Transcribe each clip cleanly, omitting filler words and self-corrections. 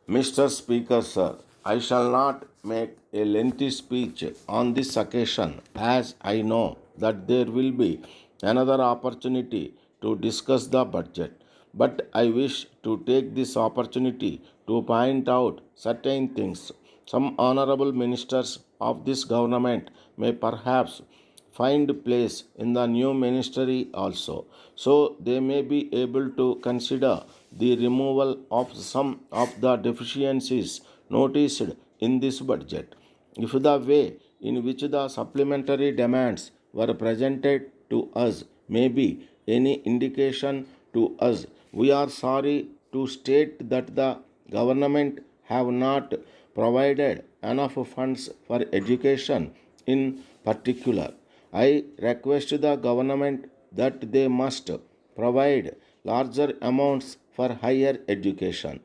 Mr. Speaker, sir, I shall not make a lengthy speech on this occasion as I know that there will be another opportunity to discuss the budget. But I wish to take this opportunity to point out certain things. Some honorable ministers of this government may perhaps find place in the new ministry also. So they may be able to consider the removal of some of the deficiencies noticed in this budget. If the way in which the supplementary demands were presented to us may be any indication to us, we are sorry to state that the government have not provided enough funds for education in particular. I request the government that they must provide larger amounts for higher education.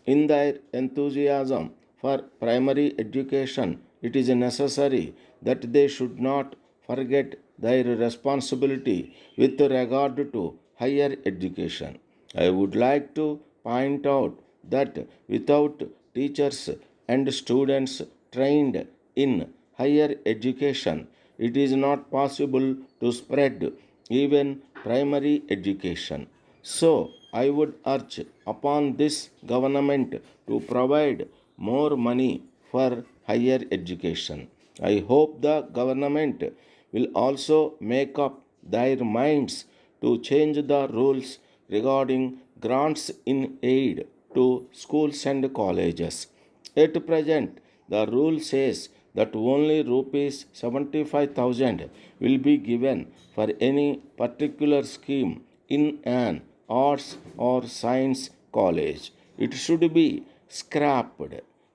In their enthusiasm for primary education, it is necessary that they should not forget their responsibility with regard to higher education. I would like to point out that without teachers and students trained in higher education, it is not possible to spread even primary education. So, I would urge upon this government to provide more money for higher education. I hope the government will also make up their minds to change the rules regarding grants in aid to schools and colleges. At present, the rule says that only rupees 75,000 will be given for any particular scheme in an arts or science college. It should be scrapped.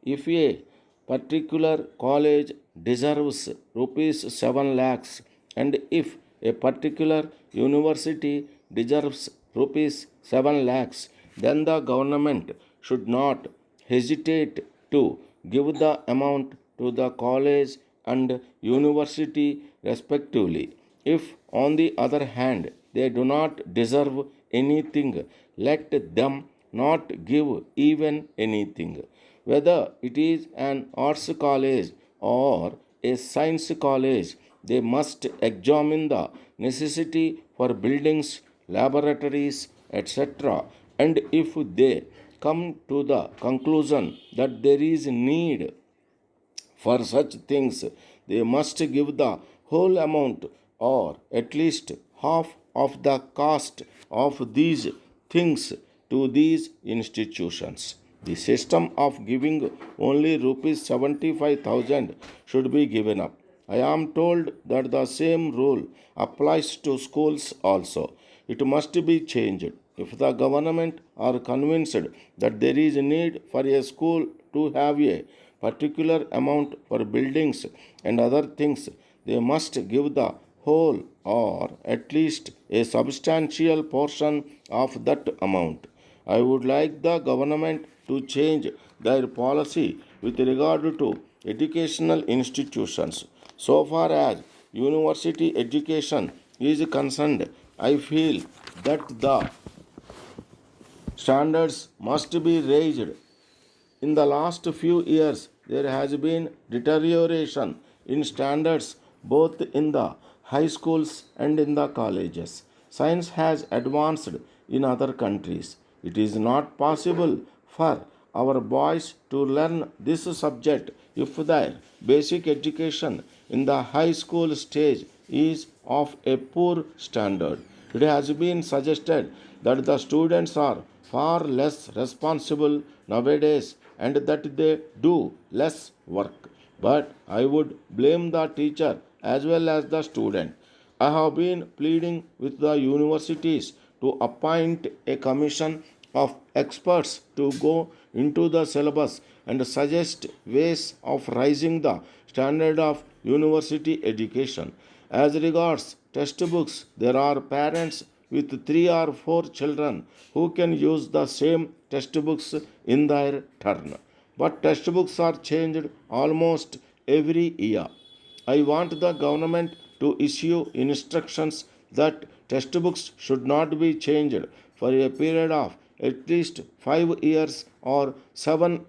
If a particular college deserves rupees 7 lakhs and if a particular university deserves rupees 7 lakhs, then the government should not hesitate to give the amount to the college and university respectively. If on the other hand they do not deserve anything, let them not give even anything. Whether it is an arts college or a science college, they must examine the necessity for buildings, laboratories, etc. And if they come to the conclusion that there is need for such things, they must give the whole amount or at least half of the cost of these things to these institutions. The system of giving only rupees 75,000 should be given up. I am told that the same rule applies to schools also. It must be changed. If the government are convinced that there is a need for a school to have a particular amount for buildings and other things, they must give the whole or at least a substantial portion of that amount. I would like the government to change their policy with regard to educational institutions. So far as university education is concerned, I feel that the standards must be raised. In the last few years, there has been deterioration in standards both in the high schools and in the colleges. Science has advanced in other countries. It is not possible for our boys to learn this subject if their basic education in the high school stage is of a poor standard. It has been suggested that the students are far less responsible nowadays and that they do less work. But I would blame the teacher as well as the student. I have been pleading with the universities to appoint a commission of experts to go into the syllabus and suggest ways of raising the standard of university education. As regards textbooks, there are parents with 3 or 4 children who can use the same textbooks in their turn. But textbooks are changed almost every year. I want the government to issue instructions that textbooks should not be changed for a period of at least 5 years or 7,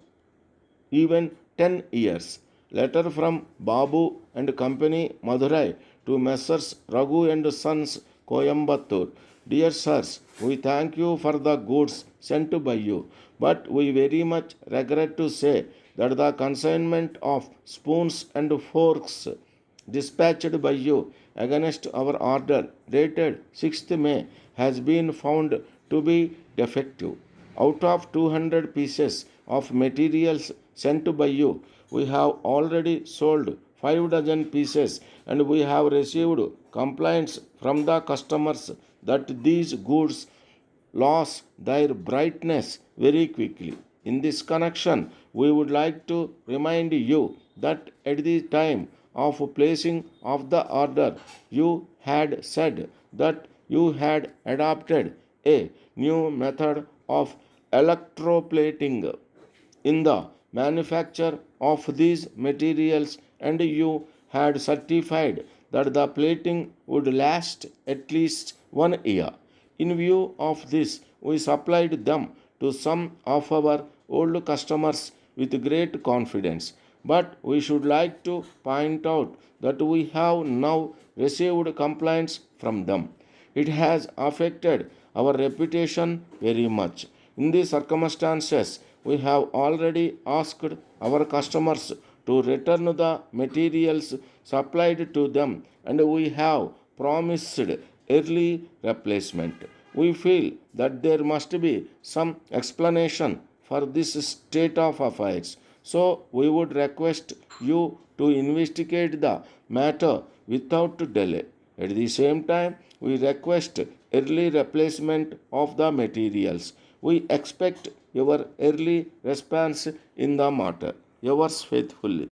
even 10 years. Letter from Babu and Company, Madurai, to Messrs. Raghu and Sons, Coimbatore. Dear sirs, we thank you for the goods sent by you, but we very much regret to say that the consignment of spoons and forks dispatched by you against our order dated 6th May has been found to be defective. Out of 200 pieces of materials sent by you, we have already sold 5 dozen pieces, and we have received complaints from the customers that these goods lose their brightness very quickly. In this connection, we would like to remind you that at the time of placing of the order, you had said that you had adopted a new method of electroplating in the manufacture of these materials, and you had certified that the plating would last at least 1 year. In view of this, we supplied them to some of our old customers with great confidence. But we should like to point out that we have now received complaints from them. It has affected our reputation very much. In these circumstances, we have already asked our customers to return the materials supplied to them, and we have promised early replacement. We feel that there must be some explanation for this state of affairs. So we would request you to investigate the matter without delay. At the same time, we request early replacement of the materials. We expect your early response in the matter. Yours faithfully,